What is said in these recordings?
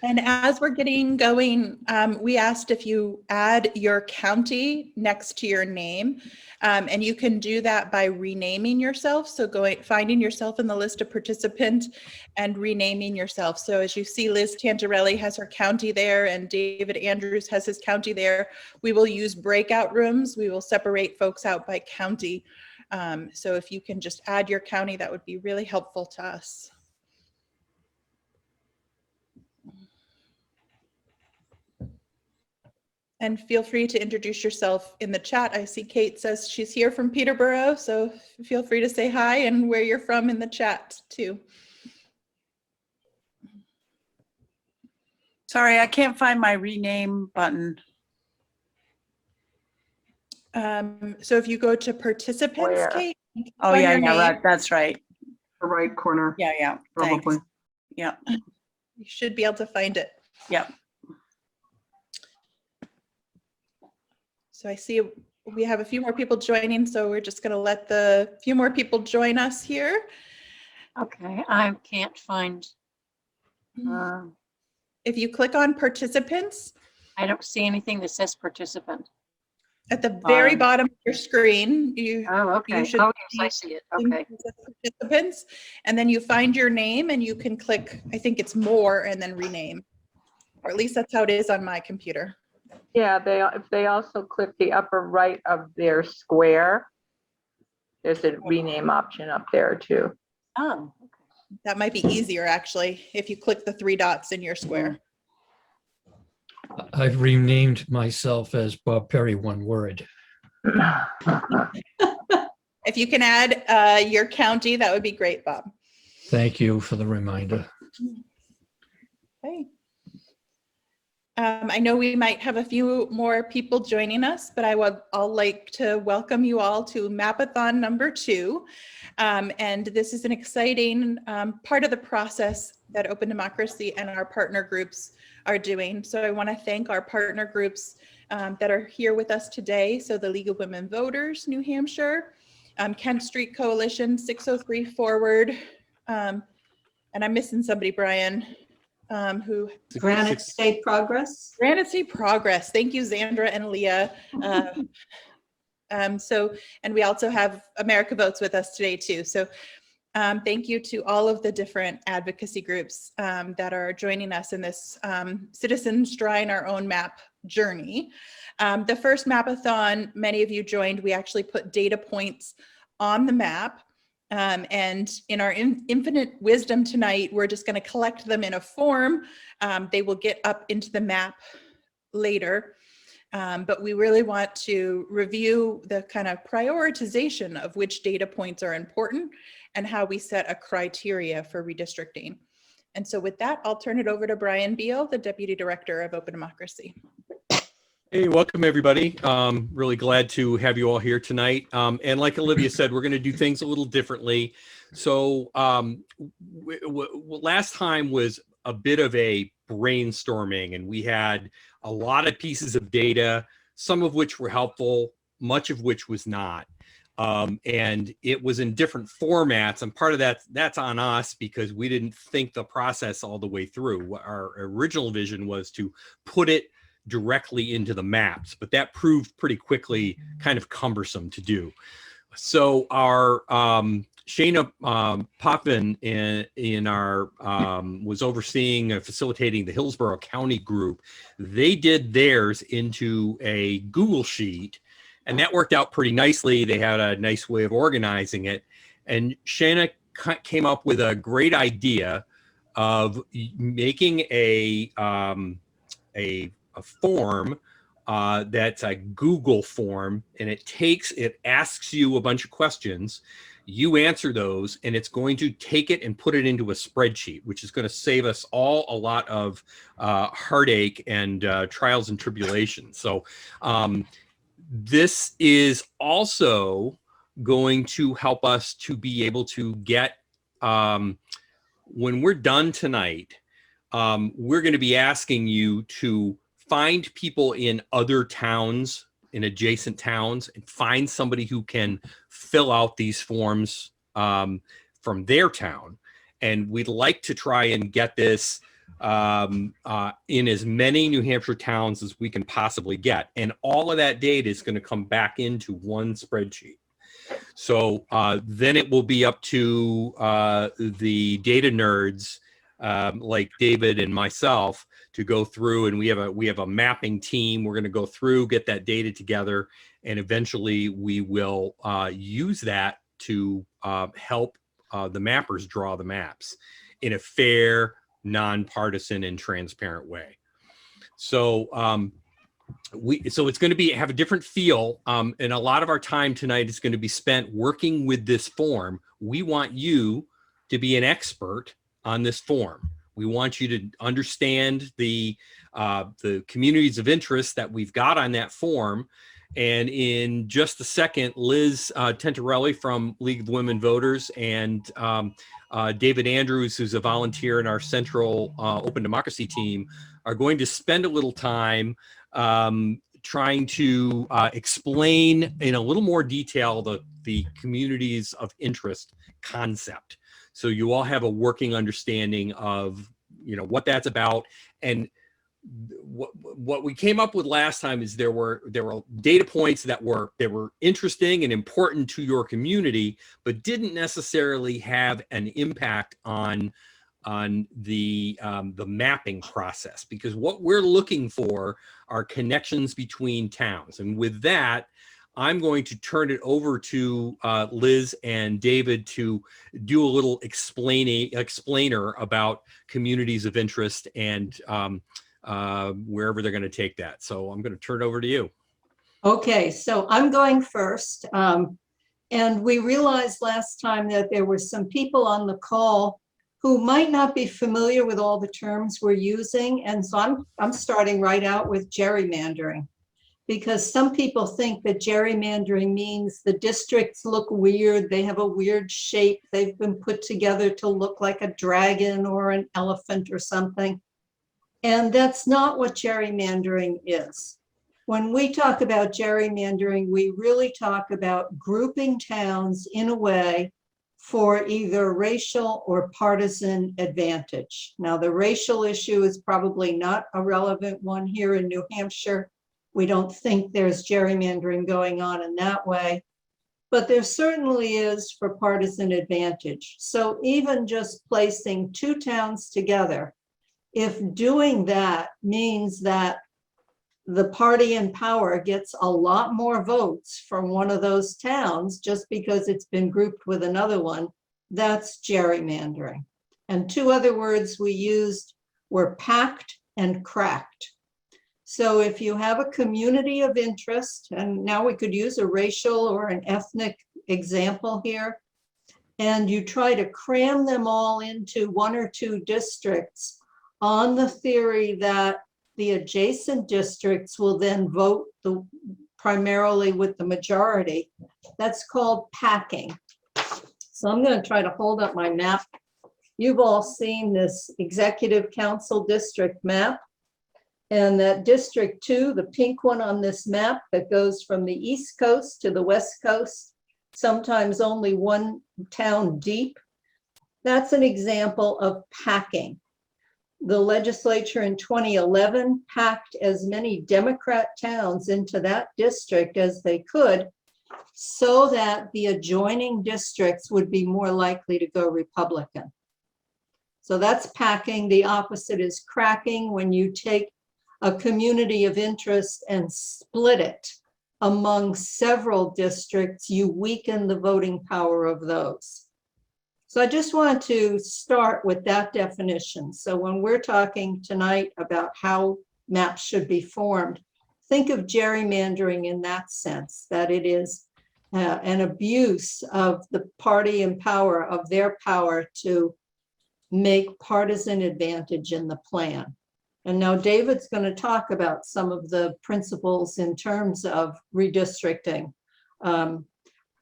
And as we're getting going, we asked if you add your county next to your name, and you can do that by renaming yourself. So finding yourself in the list of participants and renaming yourself. So as you see, Liz Tantarelli has her county there and David Andrews has his county there. We will use breakout rooms. We will separate folks out by county. So if you can just add your county, that would be really helpful to us. And feel free to introduce yourself in the chat. I see Kate says she's here from Peterborough, so feel free to say hi and where you're from in the chat too. Sorry, I can't find my rename button. So if you go to participants, Kate. Oh yeah, yeah, right. That's right. The right corner. Yeah, probably. Thanks. Yeah. You should be able to find it. Yeah. So I see we have a few more people joining, so we're just going to let the few more people join us here. Okay, I can't find. If you click on participants, I don't see anything that says participant. at the very bottom of your screen, you should Oh, yes, I see it. Okay. Participants, and then you find your name and you can click, I think it's more, and then rename, or at least that's how it is on my computer. Yeah, if they also click the upper right of their square, there's a rename option up there too. Oh, That might be easier actually, if you click the 3 dots in your square. I've renamed myself as Bob Perry, one word. If you can add your county, that would be great, Bob. Thank you for the reminder. Okay. I know we might have a few more people joining us, but I'll like to welcome you all to Map-a-Thon #2. And this is an exciting part of the process that Open Democracy and our partner groups are doing. So I want to thank our partner groups that are here with us today. So the League of Women Voters, New Hampshire, Kent Street Coalition, 603 Forward, and I'm missing somebody, Brian. Who Granite State Progress. Granite State Progress. Thank you, Xandra and Leah. And we also have America Votes with us today too. So thank you to all of the different advocacy groups that are joining us in this Citizens Drawing Our Own Map journey. The first Map-a-Thon, many of you joined, we actually put data points on the map. And in our infinite wisdom tonight, we're just going to collect them in a form. They will get up into the map later. But we really want to review the kind of prioritization of which data points are important and how we set a criteria for redistricting. And so with that, I'll turn it over to Brian Beal, the Deputy Director of Open Democracy. Hey, welcome everybody. Really glad to have you all here tonight. And like Olivia said, we're going to do things a little differently. So last time was a bit of a brainstorming, and we had a lot of pieces of data, some of which were helpful, much of which was not. And it was in different formats, and part of that's on us because we didn't think the process all the way through. Our original vision was to put it directly into the maps, but that proved pretty quickly kind of cumbersome to do. So our Shayna Potvin in our was overseeing facilitating the Hillsborough County group. They did theirs into a Google sheet, and that worked out pretty nicely. They had a nice way of organizing it, and Shayna came up with a great idea of making a form that's a Google form, and it asks you a bunch of questions. You answer those, and it's going to take it and put it into a spreadsheet, which is going to save us all a lot of heartache and trials and tribulations. So this is also going to help us to be able to get, when we're done tonight, we're going to be asking you to find people in other towns, in adjacent towns, and find somebody who can fill out these forms from their town. And we'd like to try and get this in as many New Hampshire towns as we can possibly get. And all of that data is going to come back into one spreadsheet. So then it will be up to the data nerds like David and myself to go through, and we have a mapping team. We're going to go through, get that data together, and eventually we will use that to help the mappers draw the maps in a fair, nonpartisan, and transparent way. So so it's going to have a different feel, and a lot of our time tonight is going to be spent working with this form. We want you to be an expert on this form. We want you to understand the communities of interest that we've got on that form. And in just a second, Liz Tentarelli from League of Women Voters and David Andrews, who's a volunteer in our Central Open Democracy team, are going to spend a little time trying to explain in a little more detail the communities of interest concept. So you all have a working understanding of, what that's about. And what we came up with last time is there were data points that were interesting and important to your community, but didn't necessarily have an impact on the mapping process, because what we're looking for are connections between towns. And with that, I'm going to turn it over to Liz and David to do a little explainer about communities of interest and wherever they're going to take that. So I'm going to turn it over to you. Okay, so I'm going first. And we realized last time that there were some people on the call who might not be familiar with all the terms we're using. And so I'm starting right out with gerrymandering, because some people think that gerrymandering means the districts look weird. They have a weird shape. They've been put together to look like a dragon or an elephant or something. And that's not what gerrymandering is. When we talk about gerrymandering, we really talk about grouping towns in a way for either racial or partisan advantage. Now, the racial issue is probably not a relevant one here in New Hampshire. We don't think there's gerrymandering going on in that way, but there certainly is for partisan advantage. So even just placing two towns together, if doing that means that the party in power gets a lot more votes from one of those towns just because it's been grouped with another one, that's gerrymandering. And two other words we used were packed and cracked. So if you have a community of interest, and now we could use a racial or an ethnic example here, and you try to cram them all into one or two districts on the theory that the adjacent districts will then vote primarily with the majority, that's called packing. So I'm going to try to hold up my map. You've all seen this Executive Council district map. And that District 2, the pink one on this map that goes from the East Coast to the West Coast, sometimes only one town deep, that's an example of packing. The legislature in 2011 packed as many Democrat towns into that district as they could so that the adjoining districts would be more likely to go Republican. So that's packing. The opposite is cracking, when you take a community of interest and split it among several districts, you weaken the voting power of those. So I just wanted to start with that definition. So when we're talking tonight about how maps should be formed, think of gerrymandering in that sense, that it is an abuse of the party in power, of their power to make partisan advantage in the plan. And now David's going to talk about some of the principles in terms of redistricting.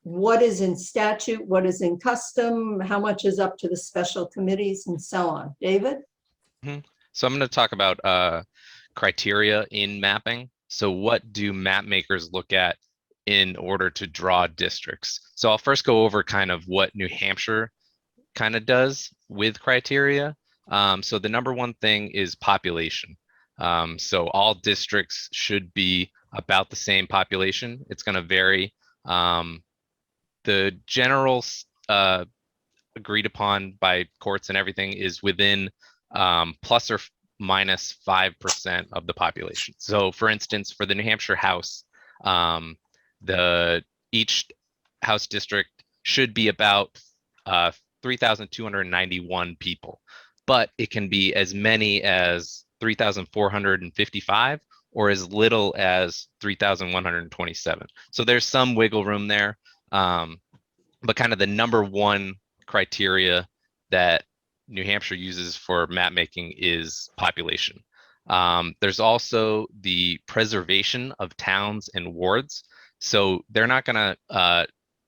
What is in statute, what is in custom, how much is up to the special committees, and so on. David? So I'm going to talk about criteria in mapping. So what do map makers look at in order to draw districts? So I'll first go over kind of what New Hampshire kind of does with criteria. So the number one thing is population. So all districts should be about the same population. It's going to vary. The general agreed upon by courts and everything is within plus or minus 5% of the population. So for instance, for the New Hampshire House, each House district should be about 3,291 people, but it can be as many as 3,455 or as little as 3,127. So there's some wiggle room there. But kind of the number one criteria that New Hampshire uses for map making is population. There's also the preservation of towns and wards. So they're not going to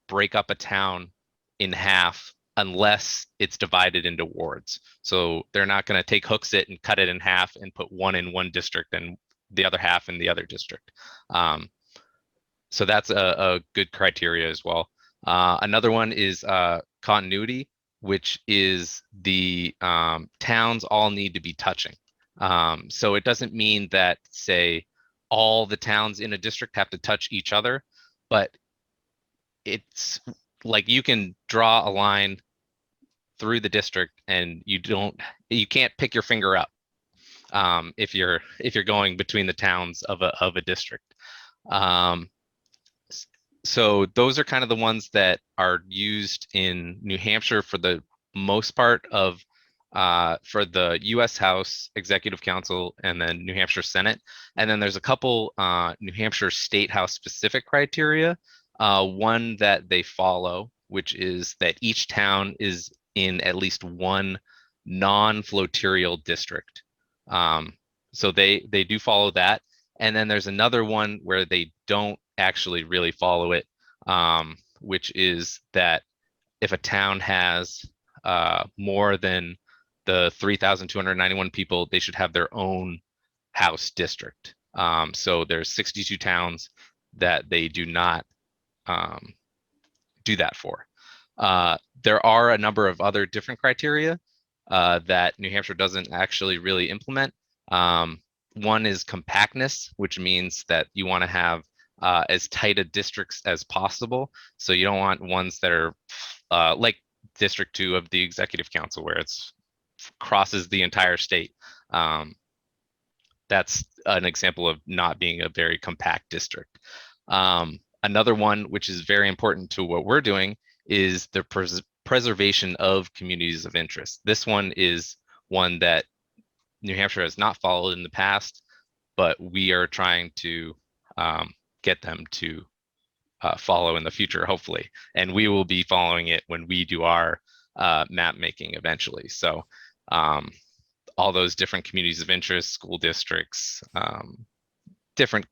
break up a town in half unless it's divided into wards. So they're not going to take Hooksett and cut it in half and put one in one district and the other half in the other district. So that's a good criteria as well. Another one is continuity, which is the towns all need to be touching. So it doesn't mean that, say, all the towns in a district have to touch each other, but it's like you can draw a line through the district and you can't pick your finger up if you're going between the towns of a district. So those are kind of the ones that are used in New Hampshire for the most part of for the U.S. House, Executive Council, and then New Hampshire Senate. And then there's a couple New Hampshire State House specific criteria. One that they follow, which is that each town is in at least one non-floterial district. So they do follow that. And then there's another one where they don't actually really follow it, which is that if a town has more than the 3,291 people, they should have their own house district. So there's 62 towns that they do not do that for. There are a number of other different criteria that New Hampshire doesn't actually really implement. One is compactness, which means that you want to have as tight a districts as possible. So you don't want ones that are like District 2 of the Executive Council, where it's crosses the entire state. That's an example of not being a very compact district. Another one, which is very important to what we're doing, is the preservation of communities of interest. This one is one that New Hampshire has not followed in the past, but we are trying to get them to follow in the future, hopefully. And we will be following it when we do our map making eventually. So all those different communities of interest, school districts, different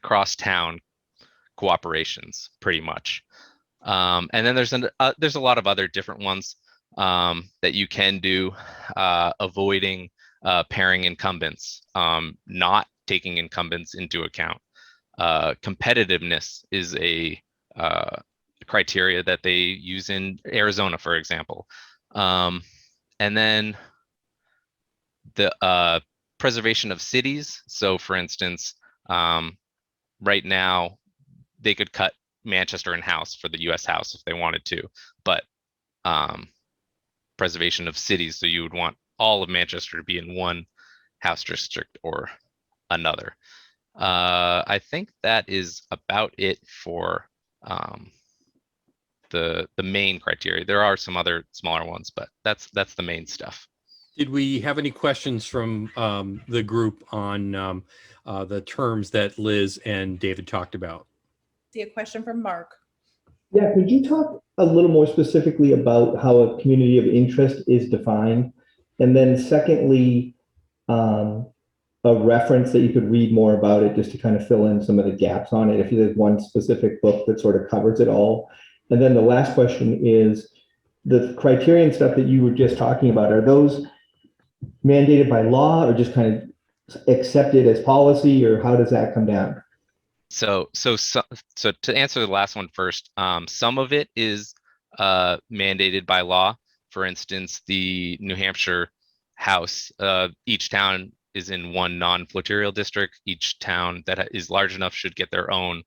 cross-town cooperations, pretty much. And then there's a lot of other different ones that you can do, avoiding pairing incumbents, not taking incumbents into account. Competitiveness is a criteria that they use in Arizona, for example. And then the preservation of cities. So for instance, right now they could cut Manchester and House for the US House if they wanted to, but preservation of cities. So you would want all of Manchester to be in one House district or another. I think that is about it for the main criteria. There are some other smaller ones, but that's the main stuff. Did we have any questions from the group on the terms that Liz and David talked about? See a question from Mark. Yeah, could you talk a little more specifically about how a community of interest is defined? And then secondly, a reference that you could read more about it just to kind of fill in some of the gaps on it, if there's one specific book that sort of covers it all. And then the last question is, the criterion stuff that you were just talking about, are those mandated by law or just kind of accepted as policy, or how does that come down? So to answer the last one first, some of it is mandated by law. for instance, the New Hampshire House, each town is in one non-flotarial district. Each town that is large enough should get their own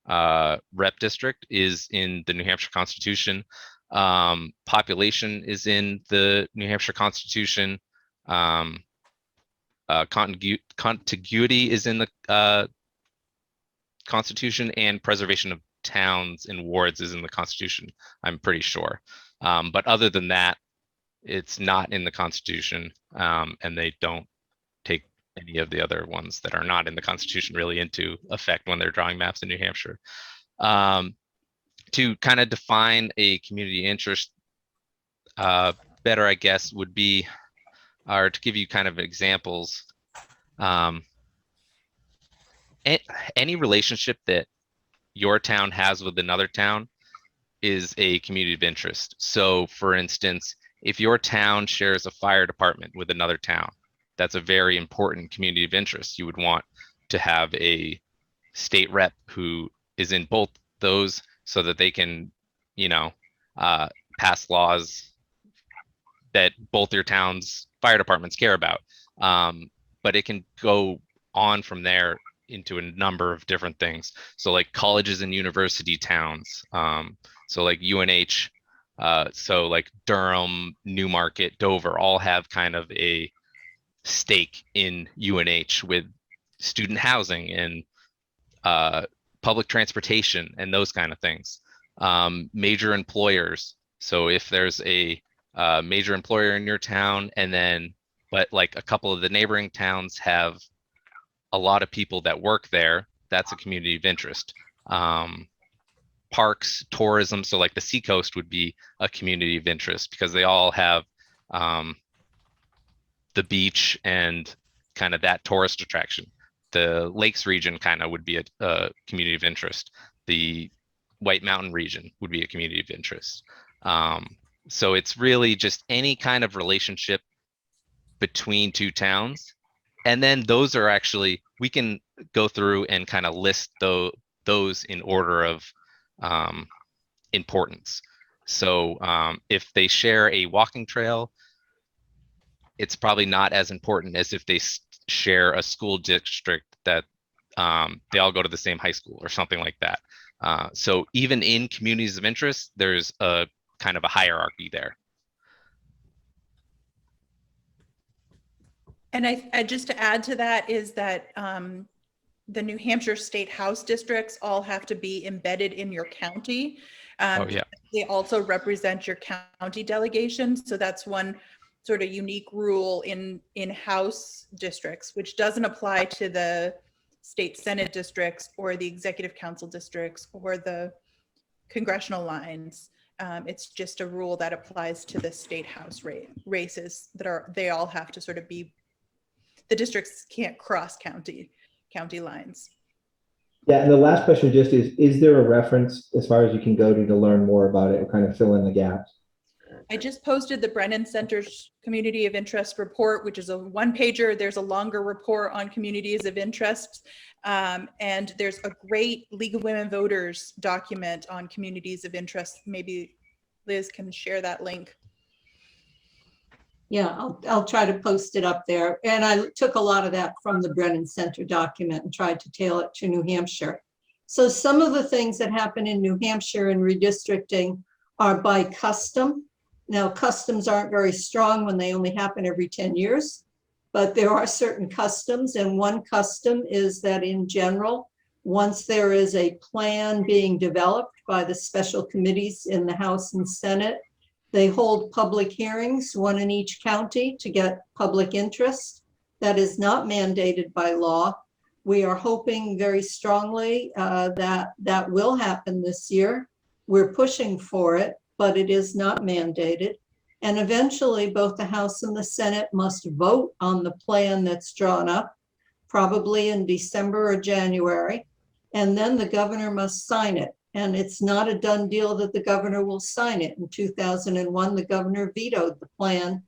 rep district is in the New Hampshire Constitution. Population is in the New Hampshire Constitution. Contiguity is in the Constitution, and preservation of towns and wards is in the Constitution, I'm pretty sure. But other than that, it's not in the Constitution, and they don't take any of the other ones that are not in the Constitution really into effect when they're drawing maps in New Hampshire. To kind of define a community interest better, I guess, would be, or to give you kind of examples, any relationship that your town has with another town is a community of interest. So for instance, if your town shares a fire department with another town, that's a very important community of interest. You would want to have a state rep who is in both those so that they can, you know, pass laws that both your town's fire departments care about. But it can go on from there into a number of different things. So like colleges and university towns. So like UNH, so like Durham, Newmarket, Dover, all have kind of a stake in UNH with student housing and public transportation and those kind of things. Major employers. So if there's a major employer in your town, and then, but like a couple of the neighboring towns have a lot of people that work there, that's a community of interest. Parks, tourism, so like the Seacoast would be a community of interest because they all have the beach and kind of that tourist attraction. The Lakes region kind of would be a community of interest. The White Mountain region would be a community of interest. So it's really just any kind of relationship between two towns. And then those are actually, we can go through and kind of list those in order of importance. So if they share a walking trail, it's probably not as important as if they share a school district that they all go to the same high school or something like that. So even in communities of interest, there's a kind of a hierarchy there. And I just to add to that is that the New Hampshire State House districts all have to be embedded in your county. Oh, yeah. They also represent your county delegation. So that's one sort of unique rule in House districts, which doesn't apply to the state Senate districts or the executive council districts or the congressional lines. It's just a rule that applies to the state House races that they all have to sort of be, the districts can't cross county lines. Yeah, and the last question just is there a reference as far as you can go to learn more about it or kind of fill in the gaps? I just posted the Brennan Center's Community of Interest report, which is a one-pager. There's a longer report on communities of interest. And there's a great League of Women Voters document on communities of interest. Maybe Liz can share that link. Yeah, I'll try to post it up there. And I took a lot of that from the Brennan Center document and tried to tailor it to New Hampshire. So some of the things that happen in New Hampshire in redistricting are by custom. Now, customs aren't very strong when they only happen every 10 years, but there are certain customs. And one custom is that in general, once there is a plan being developed by the special committees in the House and Senate, they hold public hearings, one in each county, to get public interest. That is not mandated by law. We are hoping very strongly that will happen this year. We're pushing for it, but it is not mandated. And eventually, both the House and the Senate must vote on the plan that's drawn up, probably in December or January. And then the governor must sign it. And it's not a done deal that the governor will sign it. In 2001, the governor vetoed the plan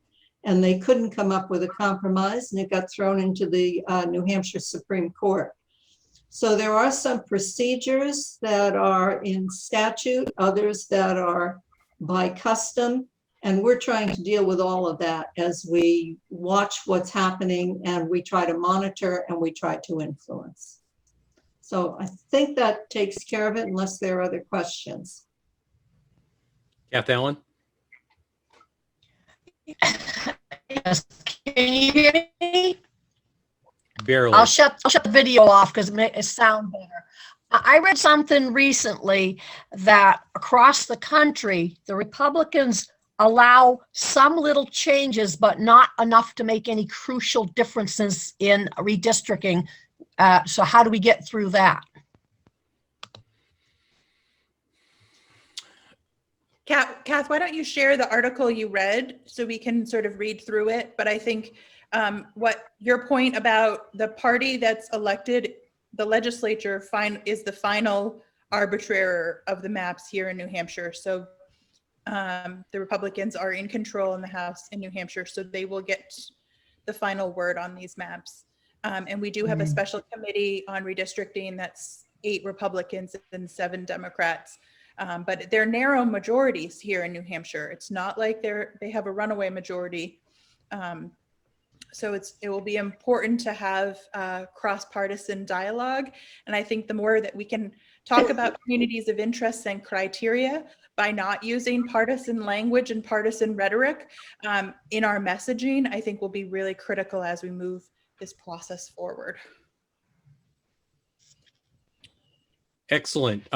and they couldn't come up with a compromise, and it got thrown into the New Hampshire Supreme Court. So there are some procedures that are in statute, others that are by custom, And we're trying to deal with all of that as we watch what's happening and we try to monitor and we try to influence. So I think that takes care of it unless there are other questions. Kath Allen? Yes. Can you hear me? Barely. I'll shut the video off because it sounds better. I read something recently that across the country, the Republicans allow some little changes, but not enough to make any crucial differences in redistricting. So how do we get through that? Kath, why don't you share the article you read so we can sort of read through it? But I think what your point about the party that's elected, the legislature is the final arbitrator of the maps here in New Hampshire. So the Republicans are in control in the House in New Hampshire, so they will get the final word on these maps. And we do have a special committee on redistricting that's 8 Republicans and 7 Democrats. But they're narrow majorities here in New Hampshire. It's not like they have a runaway majority. So it will be important to have cross-partisan dialogue. And I think the more that we can talk about communities of interest and criteria by not using partisan language and partisan rhetoric in our messaging, I think will be really critical as we move this process forward. Excellent.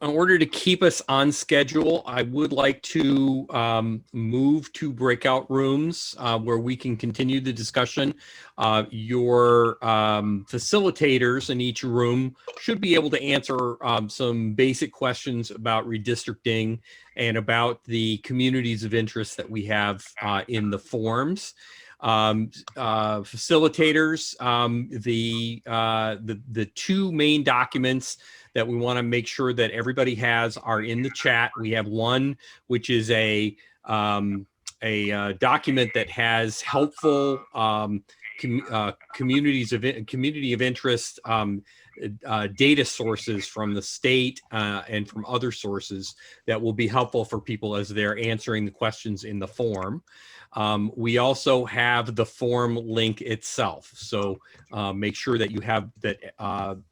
In order to keep us on schedule, I would like to move to breakout rooms where we can continue the discussion. Your facilitators in each room should be able to answer some basic questions about redistricting and about the communities of interest that we have in the forms. Facilitators, the 2 main documents that we want to make sure that everybody has are in the chat. We have one, which is a document that has helpful community of interest data sources from the state and from other sources that will be helpful for people as they're answering the questions in the form. We also have the form link itself. So make sure that you have that,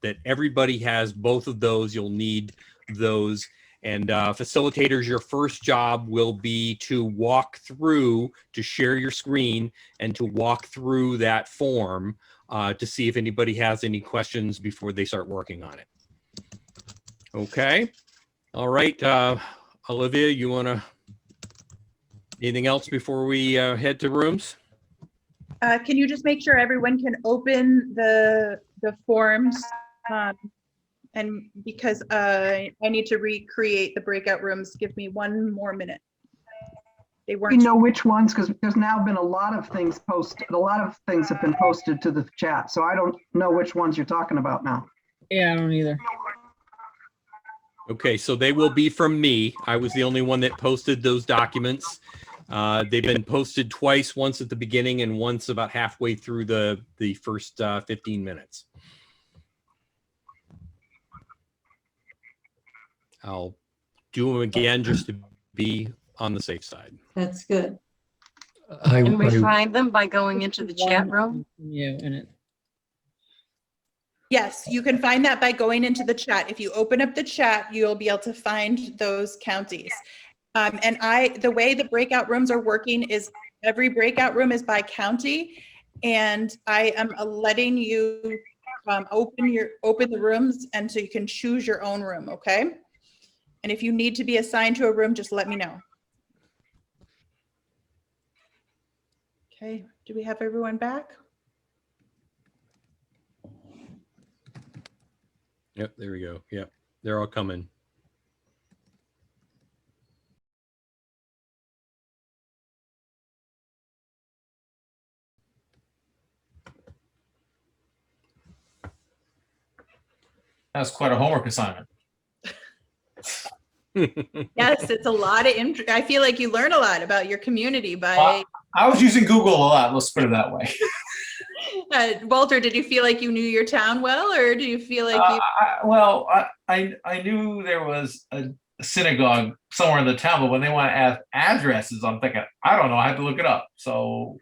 that everybody has both of those. You'll need those. And facilitators, your first job will be to walk through, to share your screen and to walk through that form to see if anybody has any questions before they start working on it. Okay. All right. Olivia, you want to, anything else before we head to rooms? Can you just make sure everyone can open the forms? And because I need to recreate the breakout rooms, give me 1 more minute. They weren't. We know which ones because there's now been a lot of things posted. A lot of things have been posted to the chat, so I don't know which ones you're talking about now. Yeah, I don't either. Okay, so they will be from me. I was the only one that posted those documents. They've been posted twice, once at the beginning and once about halfway through the first 15 minutes. I'll do them again just to be on the safe side. That's good. Can we find them by going into the chat room? Yeah, and it. Yes, you can find that by going into the chat. If you open up the chat, you'll be able to find those counties. And the way the breakout rooms are working is every breakout room is by county, and I am letting you open the rooms, and so you can choose your own room. Okay. And if you need to be assigned to a room, just let me know. Okay, do we have everyone back? Yep, there we go. Yep, they're all coming. That's quite a homework assignment. Yes, it's a lot of I feel like you learn a lot about your community by. I was using Google a lot. Let's put it that way. Walter, did you feel like you knew your town well, or do you feel like you? Well, I knew there was a synagogue somewhere in the town, but when they want to ask addresses, I'm thinking, I don't know, I have to look it up. So,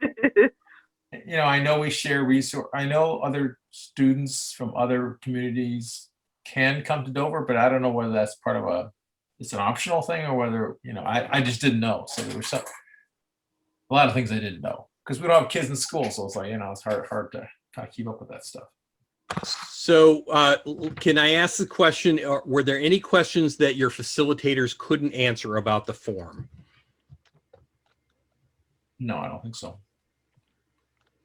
I know we share resource. I know other students from other communities can come to Dover, but I don't know whether that's part of it's an optional thing or whether, I just didn't know. So there was a lot of things I didn't know because we don't have kids in school. So it's like, it's hard to kind of keep up with that stuff. So can I ask the question, were there any questions that your facilitators couldn't answer about the form? No, I don't think so.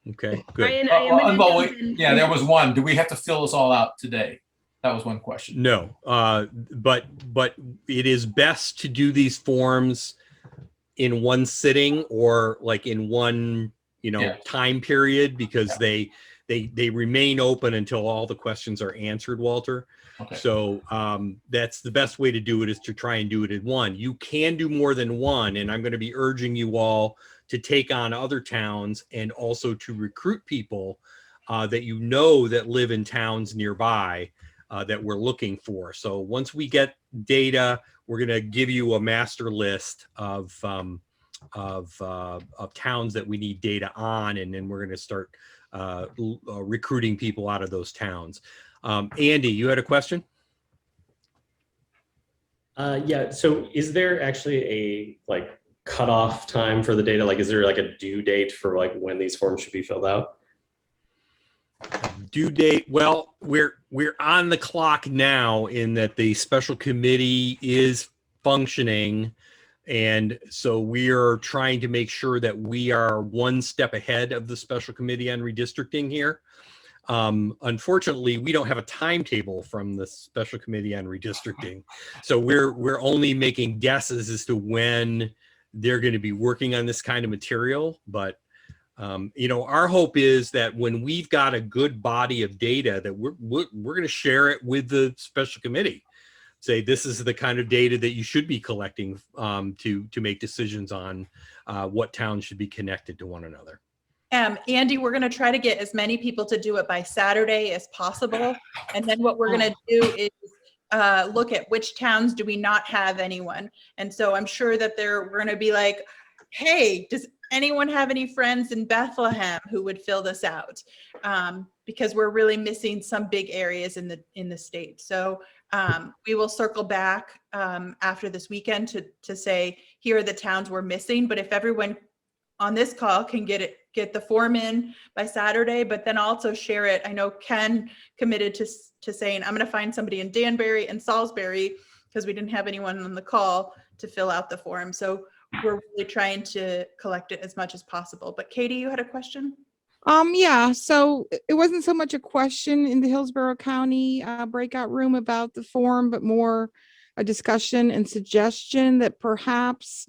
Okay, good. Yeah, there was one. Do we have to fill this all out today? That was one question. No, but it is best to do these forms in one sitting or like in one, time period because they remain open until all the questions are answered, Walter. Okay. So that's the best way to do it is to try and do it in one. You can do more than one, and I'm going to be urging you all to take on other towns and also to recruit people that that live in towns nearby that we're looking for. So once we get data, we're going to give you a master list of towns that we need data on, and then we're going to start recruiting people out of those towns. Andy, you had a question? Yeah. So is there actually a cutoff time for the data? Is there a due date for when these forms should be filled out? Due date? Well, we're on the clock now in that the special committee is functioning. And so we are trying to make sure that we are one step ahead of the special committee on redistricting here. Unfortunately, we don't have a timetable from the special committee on redistricting. So we're only making guesses as to when they're going to be working on this kind of material. But, our hope is that when we've got a good body of data that we're going to share it with the special committee. Say this is the kind of data that you should be collecting to make decisions on what towns should be connected to one another. Andy, we're going to try to get as many people to do it by Saturday as possible. And then what we're going to do is look at which towns do we not have anyone. And so I'm sure that we're going to be like, hey, does anyone have any friends in Bethlehem who would fill this out? Because we're really missing some big areas in the state. So we will circle back after this weekend to say, here are the towns we're missing. But if everyone on this call can get the form in by Saturday, but then also share it. I know Ken committed to saying, I'm going to find somebody in Danbury and Salisbury because we didn't have anyone on the call to fill out the form. So we're really trying to collect it as much as possible. But Katie, you had a question? Yeah, so it wasn't so much a question in the Hillsborough County breakout room about the form, but more a discussion and suggestion that perhaps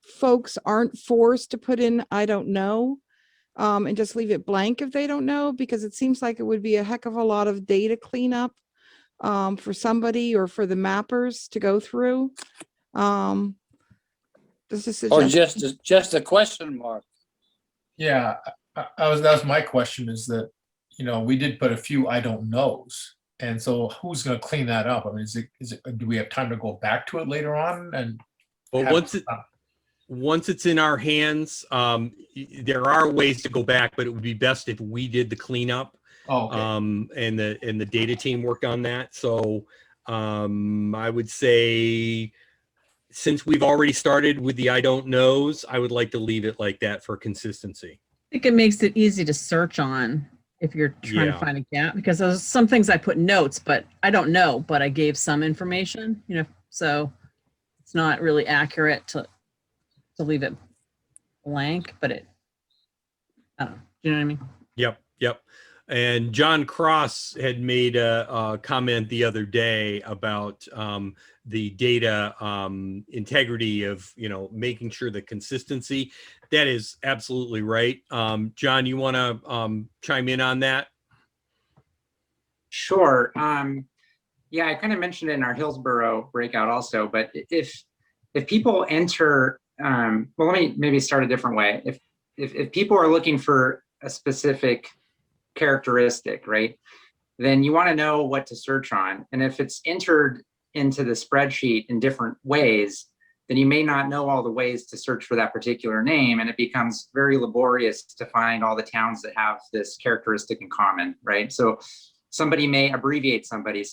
folks aren't forced to put in, I don't know, and just leave it blank if they don't know, because it seems like it would be a heck of a lot of data cleanup for somebody or for the mappers to go through. This is or just a question mark. Yeah, that was my question is that, we did put a few I don't knows. And so who's going to clean that up? I mean, do we have time to go back to it later on? And well, once it's in our hands, there are ways to go back, but it would be best if we did the cleanup. Oh, okay. And the data team worked on that. So I would say, since we've already started with the I don't knows, I would like to leave it like that for consistency. I think it makes it easy to search on if you're trying to find a gap, because there's some things I put notes, but I don't know, but I gave some information, so it's not really accurate to leave it blank, but I don't know. Do you know what I mean? Yep. And John Cross had made a comment the other day about the data integrity of, making sure the consistency. That is absolutely right. John, you want to chime in on that? Sure. Yeah, I kind of mentioned it in our Hillsborough breakout also, but if people enter, well, let me maybe start a different way. If people are looking for a specific characteristic, right, then you want to know what to search on. And if it's entered into the spreadsheet in different ways, then you may not know all the ways to search for that particular name. And it becomes very laborious to find all the towns that have this characteristic in common, right? So somebody may abbreviate somebody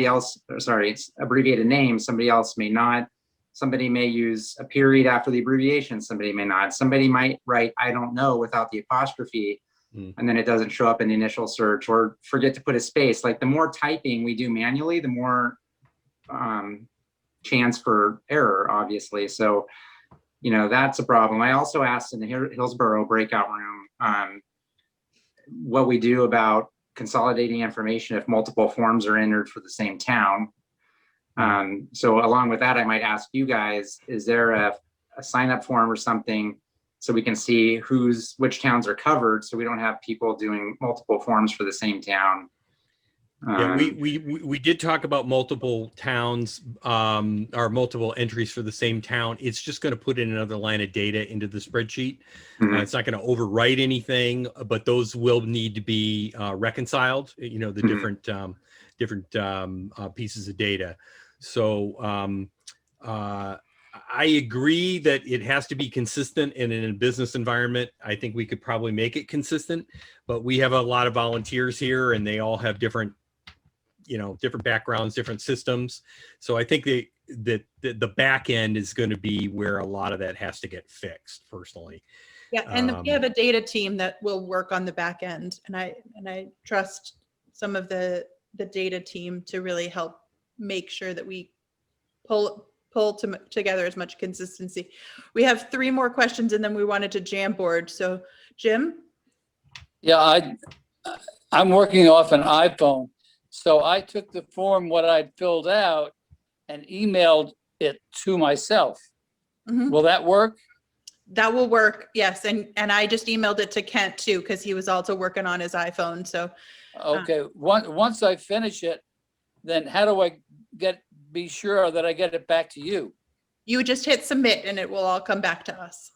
else, abbreviate a name, somebody else may not. Somebody may use a period after the abbreviation, somebody may not. Somebody might write, I don't know, without the apostrophe, and then it doesn't show up in the initial search, or forget to put a space. Like, the more typing we do manually, the more chance for error, obviously. So, you know, that's a problem. I also asked in the Hillsborough breakout room what we do about consolidating information if multiple forms are entered for the same town. So along with that, I might ask you guys, is there a sign up form or something so we can see which towns are covered, so we don't have people doing multiple forms for the same town? Yeah, we did talk about multiple towns or multiple entries for the same town. It's just going to put in another line of data into the spreadsheet. It's not going to overwrite anything, but those will need to be reconciled. You know, the different pieces of data. So I agree that it has to be consistent, and in a business environment, I think we could probably make it consistent. But we have a lot of volunteers here, and they all have different backgrounds, different systems. So I think the back end is going to be where a lot of that has to get fixed, personally. Yeah, and we have a data team that will work on the back end, and I trust some of the data team to really help make sure that we pull together as much consistency. We have 3 more questions, and then we wanted to Jamboard. So, Jim? Yeah, I'm working off an iPhone. So I took the form, what I'd filled out, and emailed it to myself. Will that work? That will work, yes. And I just emailed it to Kent too, because he was also working on his iPhone. So okay, once I finish it, then how do I be sure that I get it back to you? You would just hit submit and it will all come back to us.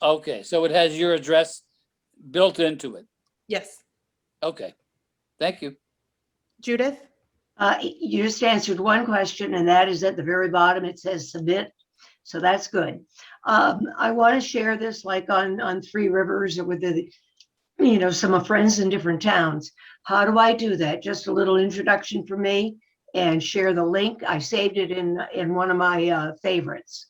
Okay, so it has your address built into it. Yes. Okay, thank you. Judith? You just answered one question, and that is at the very bottom, it says submit. So that's good. I want to share this like on Three Rivers or with some of friends in different towns. How do I do that? Just a little introduction for me and share the link. I saved it in one of my favorites.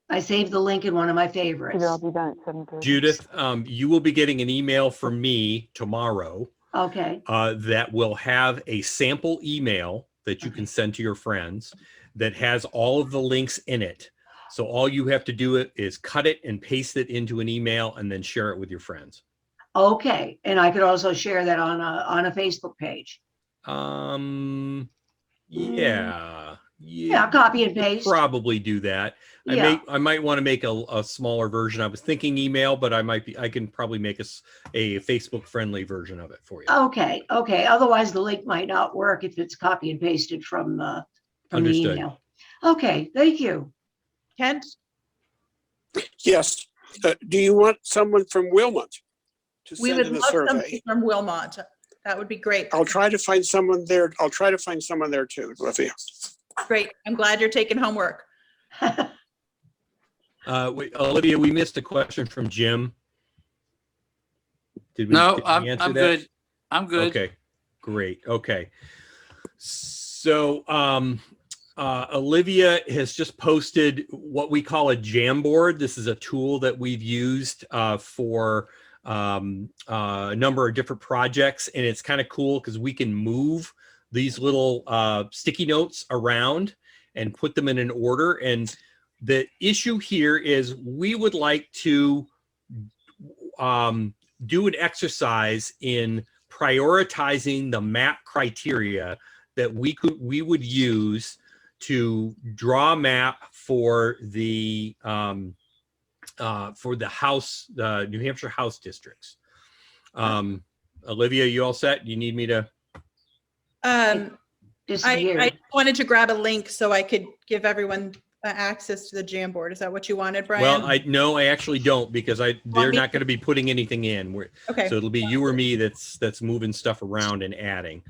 I saved the link in one of my favorites. I'll be done at 7:30. Judith, you will be getting an email from me tomorrow. Okay. That will have a sample email that you can send to your friends that has all of the links in it. So all you have to do is cut it and paste it into an email and then share it with your friends. Okay. And I could also share that on a Facebook page. Yeah, copy and paste. Probably do that. I might want to make a smaller version. I was thinking email, but I can probably make a Facebook friendly version of it for you. Okay. Otherwise the link might not work if it's copy and pasted from the email. Okay, thank you. Kent? Yes. Do you want someone from Wilmot to We send would in a love survey? somebody from Wilmot. That would be great. I'll try to find someone there. I'll try to find someone there too, Olivia. Great. I'm glad you're taking homework. Wait, Olivia, we missed a question from Jim. Did we No, answer I'm that? good. I'm good. Okay, great. Okay. So Olivia has just posted what we call a Jamboard. This is a tool that we've used for a number of different projects, and it's kind of cool because we can move these little sticky notes around and put them in an order. And the issue here is we would like to do an exercise in prioritizing the map criteria that we would use to draw a map for the House, the New Hampshire House districts. Olivia, you all set? You need me to? I wanted to grab a link so I could give everyone access to the Jamboard. Is that what you wanted, Brian? Well, no, I actually don't, because they're not going to be putting anything in. Okay. So it'll be you or me that's moving stuff around and adding.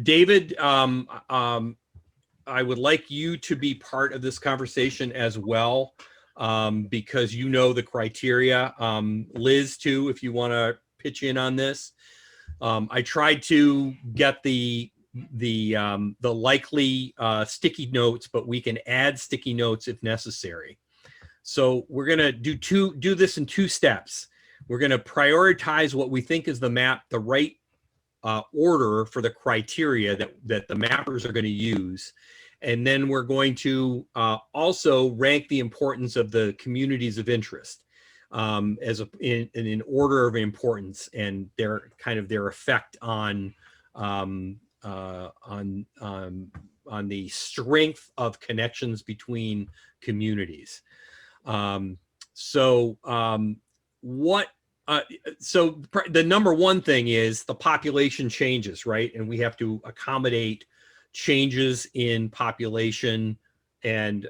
David, I would like you to be part of this conversation as well, because you know the criteria. Liz, too, if you want to pitch in on this. I tried to get the likely sticky notes, but we can add sticky notes if necessary. So we're gonna do this in 2 steps. We're gonna prioritize what we think is the right order for the criteria that the mappers are going to use. And then we're going to also rank the importance of the communities of interest in order of importance and their effect on the strength of connections between communities. So the number one thing is the population changes, right? And we have to accommodate changes in population and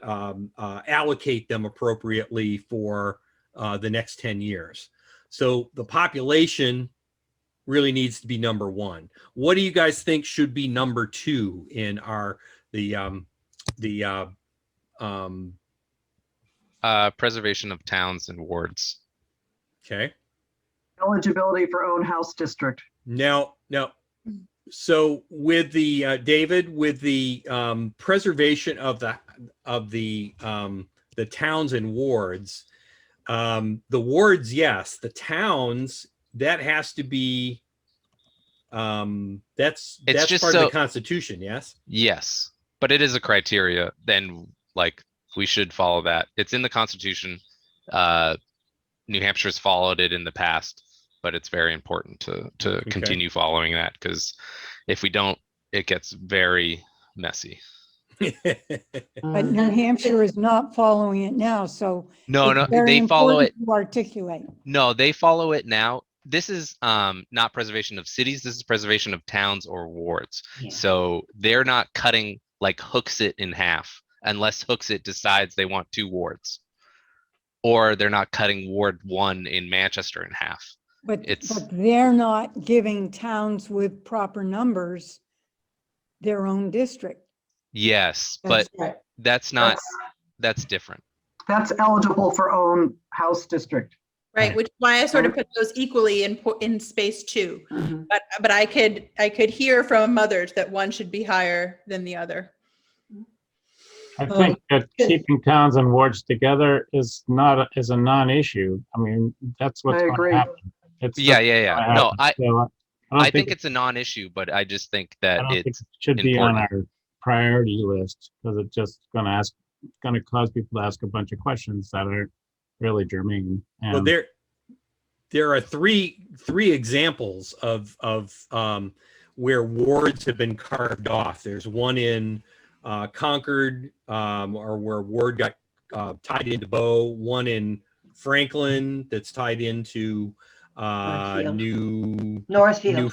allocate them appropriately for the next 10 years. So the population really needs to be number one. What do you guys think should be number 2 in preservation of towns and wards? Okay. Eligibility for own house district. Now, so with the David, with the preservation of the towns and wards, the wards, yes. The towns, that has to be that's just part of the Constitution, yes. Yes, but it is a criteria. Then, like, we should follow that. It's in the Constitution. New Hampshire's followed it in the past, but it's very important to continue following that, because if we don't, it gets very messy. But New Hampshire is not following it now, so No, it's very they follow it. important to articulate. No, they follow it now. This is not preservation of cities. This is preservation of towns or wards. Yeah. So they're not cutting like Hooksett in half, unless Hooksett decides they want 2 wards, or they're not cutting Ward 1 in Manchester in half. But they're not giving towns with proper numbers their own district. Yes, but that's different. That's eligible for own house district. Right, which is why I sort of put those equally in space 2. Mm-hmm. But I could hear from others that one should be higher than the other. I think that keeping towns and wards together is a non-issue. I mean, that's what's going to happen. Yeah. No, I think it's it's a non-issue, but I just think that it should be on our priority list, because it's just going to cause people to ask a bunch of questions that are really germane. Well, there are three examples of where wards have been carved off. There's one in Concord, or where ward got tied into Bow. One in Franklin that's tied into Northfield. Northfield,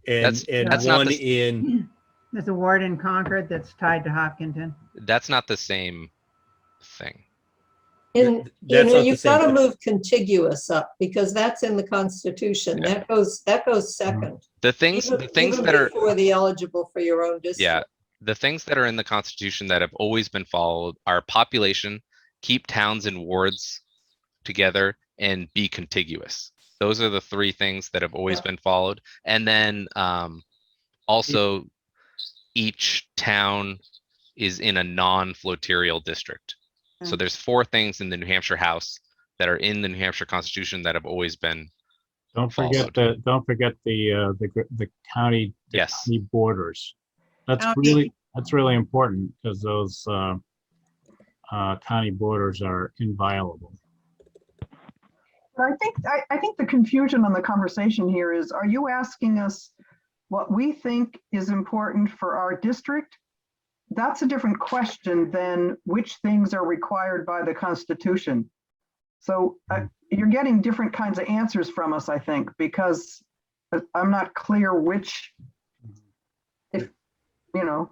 and one in. There's a ward in Concord that's tied to Hopkinton. That's not the same thing. And you've got to move contiguous up, because that's in the Constitution. Yeah. That goes second. The things that are for the eligible for your own district. Yeah, the things that are in the Constitution that have always been followed are population, keep towns and wards together, and be contiguous. Those are the 3 things that have always been followed. And then also each town is in a non-floterial district. So there's 4 things in the New Hampshire House that are in the New Hampshire Constitution that have always been followed. Don't forget the county county borders. That's really important, because those county borders are inviolable. I think the confusion on the conversation here is: are you asking us what we think is important for our district? That's a different question than which things are required by the Constitution. So you're getting different kinds of answers from us, I think, because I'm not clear which, do you hear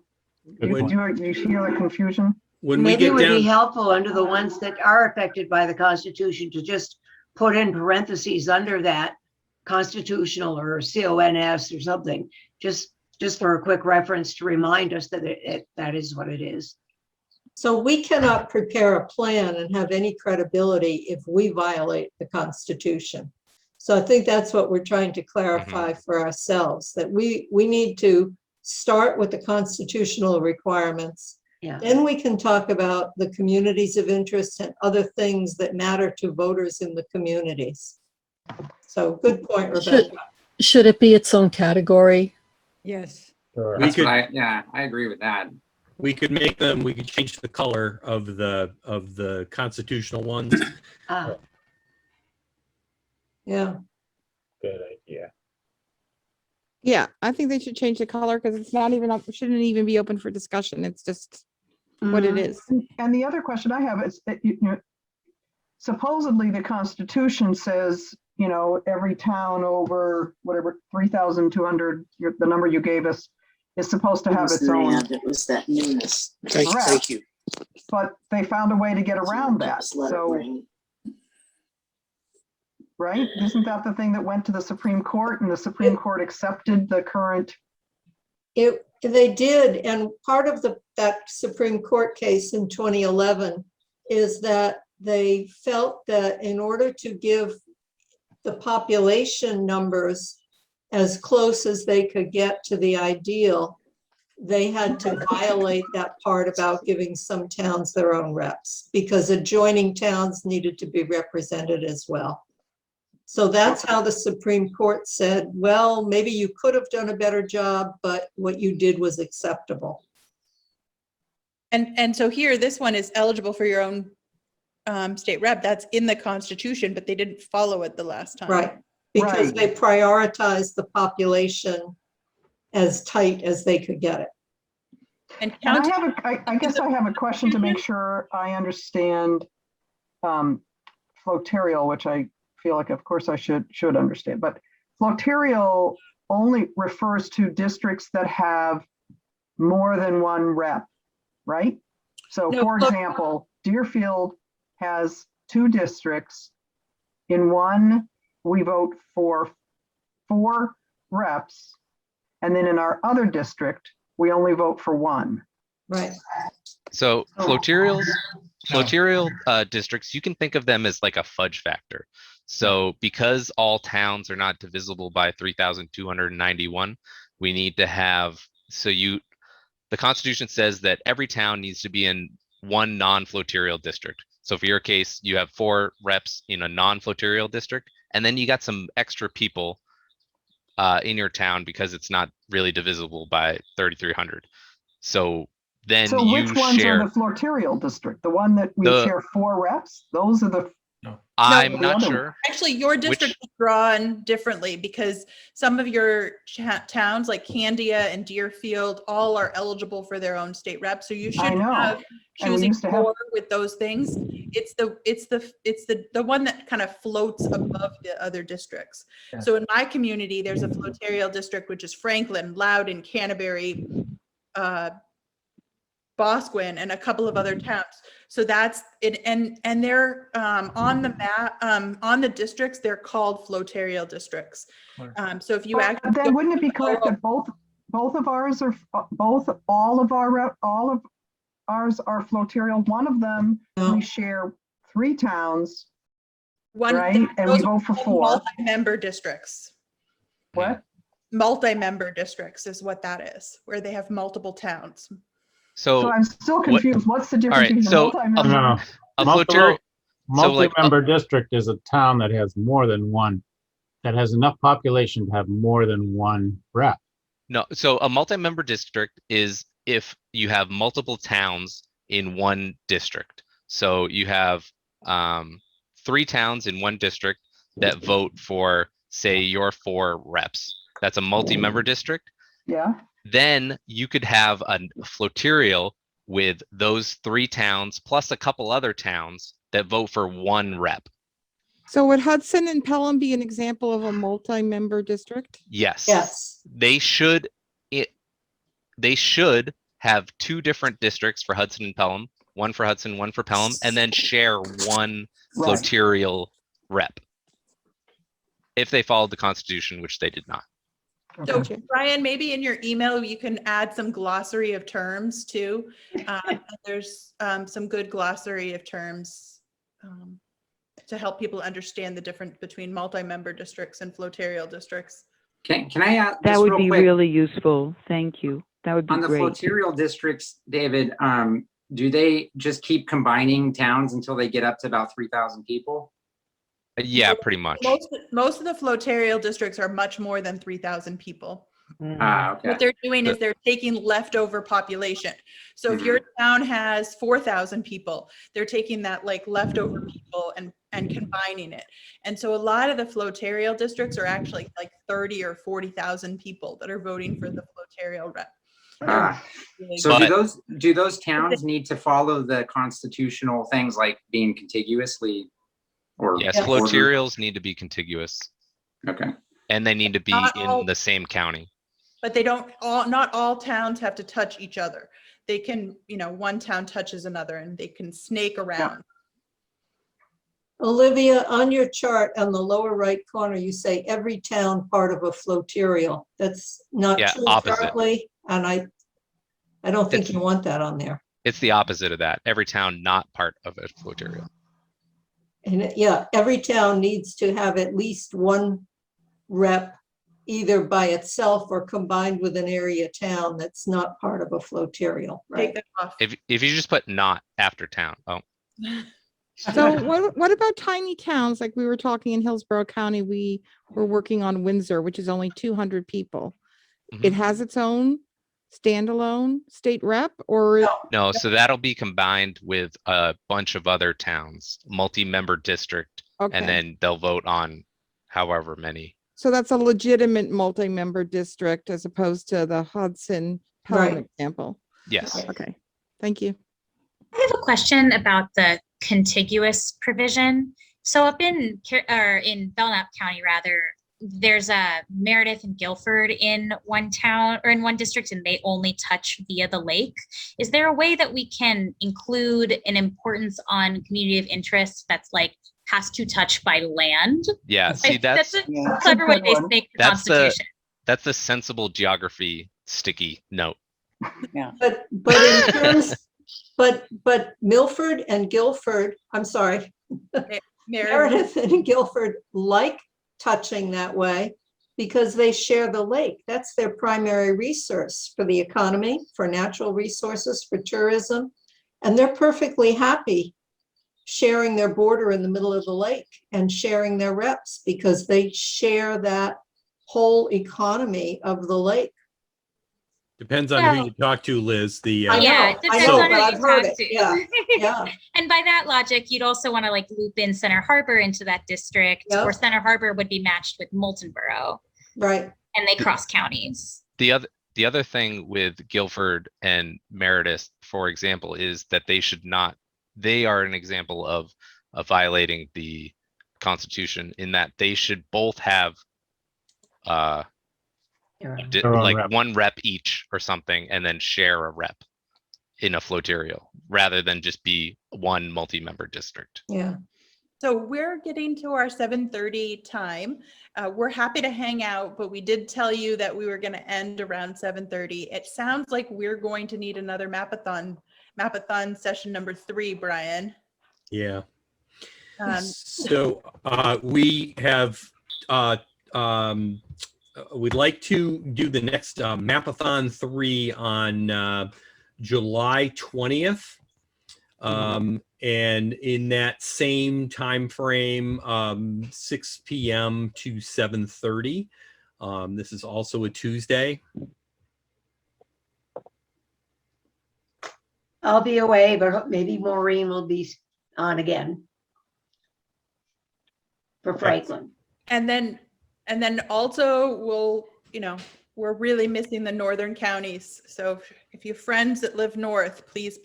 the confusion? Maybe it would be helpful under the ones that are affected by the Constitution to just put in parentheses under that constitutional or CONS or something, just for a quick reference to remind us that that is what it is. So we cannot prepare a plan and have any credibility if we violate the Constitution. So I think that's what we're trying to clarify for ourselves, that we need to start with the constitutional requirements. Yeah. Then we can talk about the communities of interest and other things that matter to voters in the communities. So good point, Rebecca. Should it be its own category? Yes. That's what I agree with that. We could change the color of the constitutional ones. Yeah. Good idea. Yeah, I think they should change the color because it's not even up, shouldn't even be open for discussion. It's just what it is. And the other question I have is that, supposedly the Constitution says, every town over whatever 3,200, the number you gave us, is supposed to have its own. It was that newness. Thank you. But they found a way to get around that. So, right? Isn't that the thing that went to the Supreme Court, and the Supreme Court accepted the current? They did, and part of that Supreme Court case in 2011 is that they felt that in order to give the population numbers as close as they could get to the ideal, they had to violate that part about giving some towns their own reps, because adjoining towns needed to be represented as well. So that's how the Supreme Court said, well, maybe you could have done a better job, but what you did was acceptable. And so here, this one is eligible for your own state rep. That's in the Constitution, but they didn't follow it the last time. Right, because they prioritized the population as tight as they could get it. And I guess I have a question to make sure I understand flotarial, which I feel like, of course, I should understand. But flotarial only refers to districts that have more than one rep, right? So, No, for example, Deerfield has 2 districts. In one, we vote for 4 reps, and then in our other district, we only vote for 1. Right. So flotarial districts, you can think of them as like a fudge factor. So because all towns are not divisible by 3,291, we need to have, the Constitution says that every town needs to be in one non-flotarial district. So for your case, you have 4 reps in a non-flotarial district, and then you got some extra people in your town because it's not really divisible by 3,300. So then so you which ones share are the flotarial district? The one that we share 4 reps? Those are the. I'm not sure. Actually, your district is drawn differently because some of your towns like Candia and Deerfield all are eligible for their own state rep. So you should have choosing 4 with those things. It's the one that kind of floats above the other districts. Yeah. So in my community, there's a flotarial district, which is Franklin, Loudon, Canterbury, Boscawen, and a couple of other towns. So that's it, and they're on the map, on the districts, they're called flotarial districts. So if you actually, then wouldn't it be correct that all of ours are flotarial? One of them we share 3 towns, right? And we vote for 4 multi-member districts. What? Multi-member districts is what that is, where they have multiple towns. So I'm still confused. What's the difference between a multi-member district is a town that has more than one, that has enough population to have more than 1 rep. No, so a multi-member district is if you have multiple towns in one district. So you have 3 towns in one district that vote for, say, your 4 reps. That's a multi-member district. Yeah. Then you could have a flotarial with those 3 towns plus a couple other towns that vote for 1 rep. So would Hudson and Pelham be an example of a multi-member district? Yes. Yes. They should have 2 different districts for Hudson and Pelham, one for Hudson, one for Pelham, and then share 1 flotarial rep. if they followed the Constitution, which they did not. So Brian, maybe in your email, you can add some glossary of terms too. There's some good glossary of terms to help people understand the difference between multi-member districts and flotarial districts. Can I ask? That just would real be quick, really useful. Thank you. That would be on the great. flotarial districts, David, do they just keep combining towns until they get up to about 3,000 people? Yeah, pretty much. Most of the flotarial districts are much more than 3,000 people. Okay. What they're doing is they're taking leftover population. So if your town has 4,000 people, they're taking that like leftover people and combining it. And so a lot of the flotarial districts are actually like 30 or 40,000 people that are voting for the flotarial rep. So do those towns need to follow the constitutional things like being contiguously? Or yes, flotarials need to be contiguous. Okay. And they need to be in the same county. But they don't not all towns have to touch each other. They can, one town touches another and they can snake around. Olivia, on your chart on the lower right corner, you say every town part of a flotarial. That's not true currently, and I don't think you want that on there. It's the opposite of that. Every town not part of a flotarial. And yeah, every town needs to have at least one rep, either by itself or combined with an area town that's not part of a flotarial, right? If you just put not after town. Oh. So what about tiny towns? Like we were talking in Hillsborough County, we were working on Windsor, which is only 200 people. It has its own standalone state rep, or no, so that'll be combined with a bunch of other towns, multi-member district, and then they'll vote on however many. So that's a legitimate multi-member district as opposed to the Hudson Pelham example. Yes. Okay. Thank you. I have a question about the contiguous provision. So up in Belknap County, rather, there's a Meredith and Guilford in one town or in one district, and they only touch via the lake. Is there a way that we can include an importance on community of interest that's like has to touch by land? Yeah, see, that's a clever way to snake the Constitution. That's the sensible geography sticky note. Yeah. But in terms, but Milford and Guilford, I'm sorry, Meredith and Guilford like touching that way because they share the lake. That's their primary resource for the economy, for natural resources, for tourism. And they're perfectly happy sharing their border in the middle of the lake and sharing their reps because they share that whole economy of the lake. Depends on who you talk to, Liz. Yeah, it depends on who you talk to. Yeah. Yeah. And by that logic, you'd also want to like loop in Center Harbor into that district, or Center Harbor would be matched with Moulton Borough. Right. And they cross counties. The other thing with Guilford and Meredith, for example, is that they are an example of violating the Constitution in that they should both have one rep each or something, and then share a rep in a flotarial rather than just be one multi-member district. Yeah. So we're getting to our 7:30 time. We're happy to hang out, but we did tell you that we were going to end around 7:30. It sounds like we're going to need another Map-a-Thon session number 3, Brian. Yeah. So we have we'd like to do the next Map-a-Thon 3 on July 20th. And in that same time frame, 6 p.m. to 7:30. This is also a Tuesday. I'll be away, but maybe Maureen will be on again for Franklin. And then also we're really missing the northern counties. So if you have friends that live north, please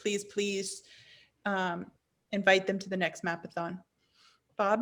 invite them to the next Map-a-Thon. Bob?